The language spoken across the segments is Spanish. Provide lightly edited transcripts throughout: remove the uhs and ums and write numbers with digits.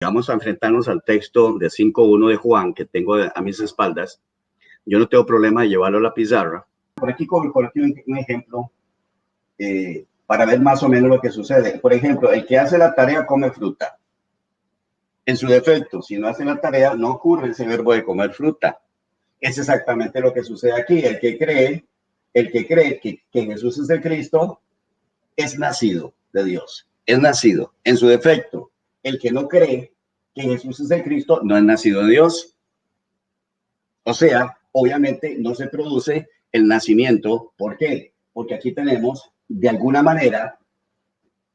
Vamos a enfrentarnos al texto de 5.1 de Juan que tengo a mis espaldas. Yo no tengo problema de llevarlo a la pizarra. Por aquí coloqué un ejemplo para ver más o menos lo que sucede. Por ejemplo, el que hace la tarea come fruta. En su defecto, si no hace la tarea, no ocurre ese verbo de comer fruta. Es exactamente lo que sucede aquí. El que cree que Jesús es el Cristo, es nacido de Dios. Es nacido. En su defecto, el que no cree que Jesús es el Cristo, no es nacido de Dios. O sea, obviamente no se produce el nacimiento. ¿Por qué? Porque aquí tenemos, de alguna manera,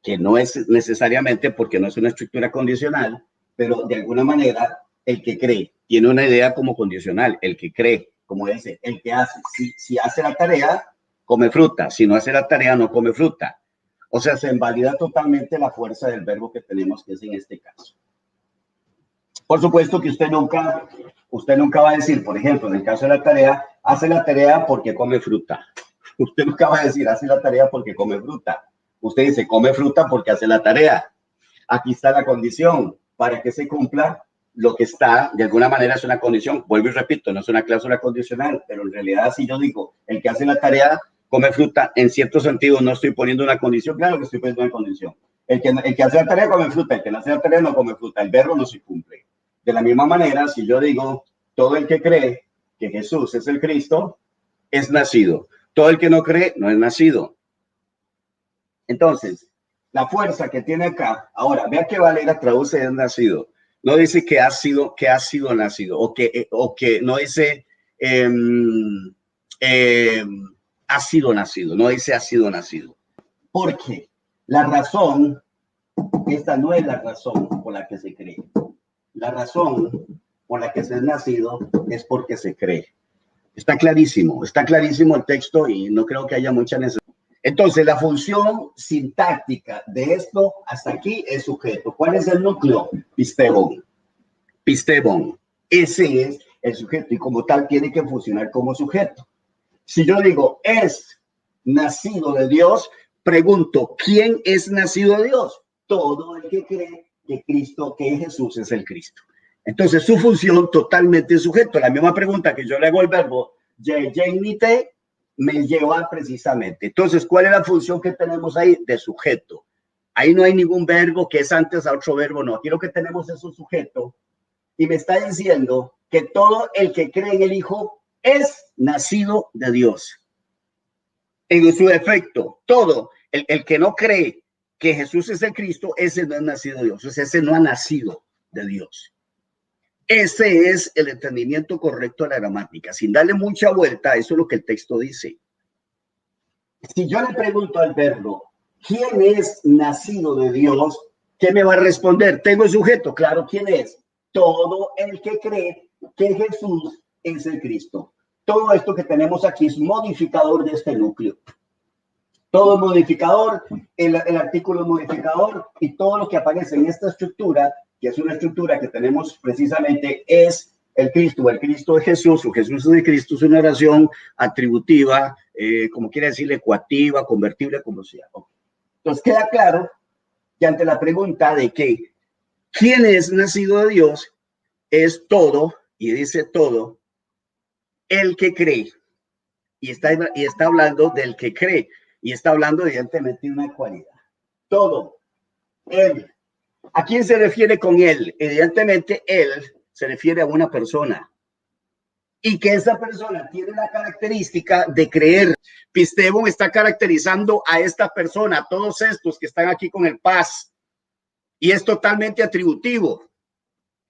que no es necesariamente porque no es una estructura condicional, pero de alguna manera el que cree tiene una idea como condicional. El que cree, como dice, el que hace. Si hace la tarea, come fruta. Si no hace la tarea, no come fruta. O sea, se invalida totalmente la fuerza del verbo que tenemos, que es en este caso. Por supuesto que usted nunca va a decir, por ejemplo, en el caso de la tarea, hace la tarea porque come fruta. Usted nunca va a decir, hace la tarea porque come fruta. Usted dice, come fruta porque hace la tarea. Aquí está la condición. Para que se cumpla lo que está, de alguna manera es una condición. Vuelvo y repito, no es una cláusula condicional, pero en realidad si yo digo, el que hace la tarea come fruta, en cierto sentido no estoy poniendo una condición. Claro que estoy poniendo una condición. El que hace la tarea come fruta, el que no hace la tarea no come fruta. El verbo no se cumple. De la misma manera, si yo digo, todo el que cree que Jesús es el Cristo, es nacido. Todo el que no cree, no es nacido. Entonces, la fuerza que tiene acá, ahora, vea que Valera traduce es nacido. No dice que ha sido nacido, o que no dice ha sido nacido, no dice ha sido nacido. Porque la razón, esta no es la razón por la que se cree. La razón por la que se es nacido es porque se cree. Está clarísimo el texto y no creo que haya mucha necesidad. Entonces, la función sintáctica de esto hasta aquí es sujeto. ¿Cuál es el núcleo? Pistebon. Pistebon. Ese es el sujeto y como tal tiene que funcionar como sujeto. Si yo digo, es nacido de Dios, pregunto, ¿quién es nacido de Dios? Todo el que cree que Jesús es el Cristo. Entonces, su función totalmente es sujeto. La misma pregunta que yo le hago al verbo ye, me lleva precisamente. Entonces, ¿cuál es la función que tenemos ahí? De sujeto. Ahí no hay ningún verbo que es antes a otro verbo, no. Aquí lo que tenemos es un sujeto y me está diciendo que todo el que cree en el Hijo es nacido de Dios. En su defecto, todo el que no cree que Jesús es el Cristo, ese no es nacido de Dios. Ese no ha nacido de Dios. Ese es el entendimiento correcto de la gramática. Sin darle mucha vuelta, eso es lo que el texto dice. Si yo le pregunto al verbo, ¿quién es nacido de Dios? ¿Qué me va a responder? Tengo el sujeto, claro, ¿quién es? Todo el que cree que Jesús es el Cristo. Todo esto que tenemos aquí es modificador de este núcleo. Todo modificador, el artículo modificador y todo lo que aparece en esta estructura, que es una estructura que tenemos precisamente, es el Cristo es Jesús, o Jesús es el Cristo, es una oración atributiva, como quiere decir, ecuativa, convertible, como sea. Entonces queda claro que ante la pregunta de que ¿quién es nacido de Dios? Es todo, y dice todo, el que cree. Y está hablando del que cree, y está hablando evidentemente de una cualidad. Todo, él. ¿A quién se refiere con él? Evidentemente, él se refiere a una persona. Y que esa persona tiene la característica de creer. Pistebon está caracterizando a esta persona, a todos estos que están aquí con el paz. Y es totalmente atributivo.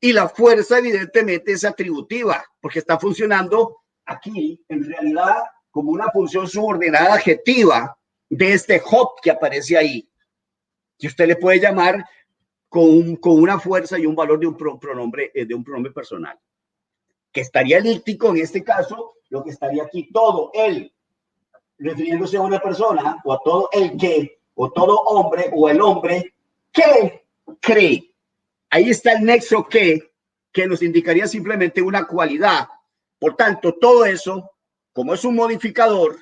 Y la fuerza, evidentemente, es atributiva, porque está funcionando aquí, en realidad, como una función subordinada adjetiva de este hop que aparece ahí. Que usted le puede llamar con una fuerza y un valor de un pronombre personal. Que estaría elíptico en este caso, lo que estaría aquí, todo él, refiriéndose a una persona, o a todo el que, o todo hombre, o el hombre que cree. Ahí está el nexo que nos indicaría simplemente una cualidad. Por tanto, todo eso, como es un modificador,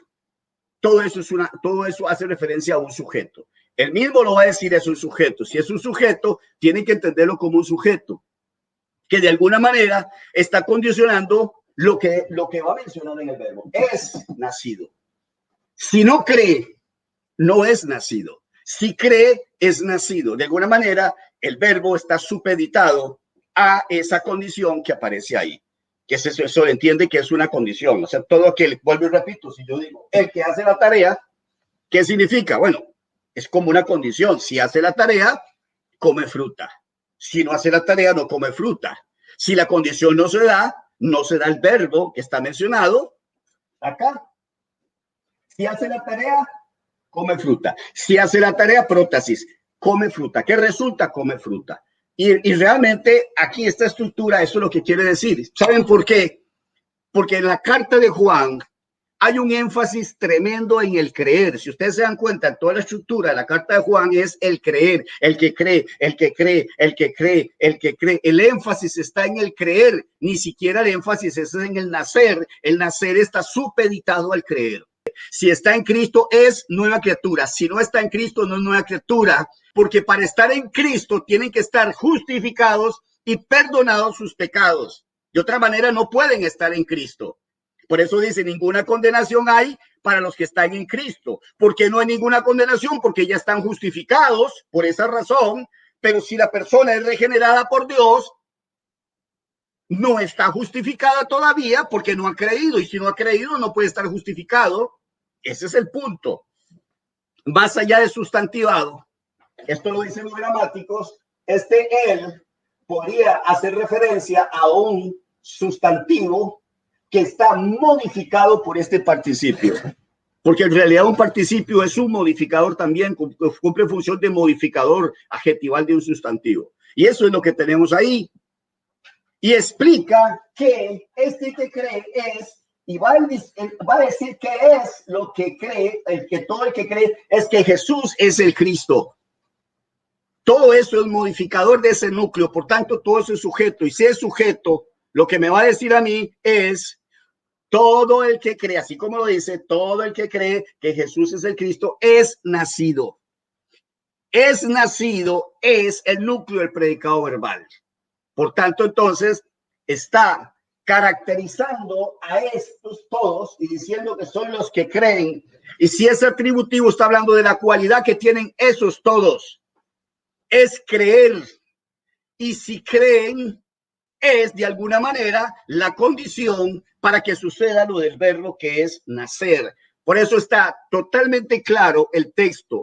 todo eso hace referencia a un sujeto. Él mismo lo va a decir, es un sujeto. Si es un sujeto, tienen que entenderlo como un sujeto, que de alguna manera está condicionando lo que va a mencionar en el verbo. Es nacido. Si no cree, no es nacido. Si cree, es nacido. De alguna manera, el verbo está supeditado a esa condición que aparece ahí. Que eso entiende que es una condición. O sea, todo aquel, vuelvo y repito, si yo digo, el que hace la tarea, ¿qué significa? Bueno, es como una condición. Si hace la tarea, come fruta. Si no hace la tarea, no come fruta. Si la condición no se da, no se da el verbo que está mencionado acá. Si hace la tarea, come fruta. Si hace la tarea, prótesis, come fruta. ¿Qué resulta? Come fruta. Y realmente aquí esta estructura, eso es lo que quiere decir. ¿Saben por qué? Porque en la carta de Juan hay un énfasis tremendo en el creer. Si ustedes se dan cuenta, toda la estructura de la carta de Juan es el creer, el que cree, el que cree, el que cree, el que cree. El énfasis está en el creer, ni siquiera el énfasis es en el nacer. El nacer está supeditado al creer. Si está en Cristo es nueva criatura. Si no está en Cristo no es nueva criatura, porque para estar en Cristo tienen que estar justificados y perdonados sus pecados. De otra manera no pueden estar en Cristo. Por eso dice, ninguna condenación hay para los que están en Cristo. ¿Por qué no hay ninguna condenación? Porque ya están justificados por esa razón. Pero si la persona es regenerada por Dios, no está justificada todavía porque no ha creído. Y si no ha creído, no puede estar justificado. Ese es el punto. Más allá de sustantivado, esto lo dicen los gramáticos, él podría hacer referencia a un sustantivo que está modificado por este participio. Porque en realidad un participio es un modificador también, cumple función de modificador adjetival de un sustantivo. Y eso es lo que tenemos ahí. Y explica que que cree es, y va a decir que es lo que cree, todo el que cree es que Jesús es el Cristo. Todo eso es modificador de ese núcleo, por tanto todo eso es sujeto. Y si es sujeto, lo que me va a decir a mí es todo el que cree, así como lo dice, todo el que cree que Jesús es el Cristo es nacido. Es nacido, es el núcleo del predicado verbal. Por tanto, entonces, está caracterizando a estos todos y diciendo que son los que creen. Y si es atributivo, está hablando de la cualidad que tienen esos todos. Es creer. Y si creen, es de alguna manera la condición para que suceda lo del verbo que es nacer. Por eso está totalmente claro el texto.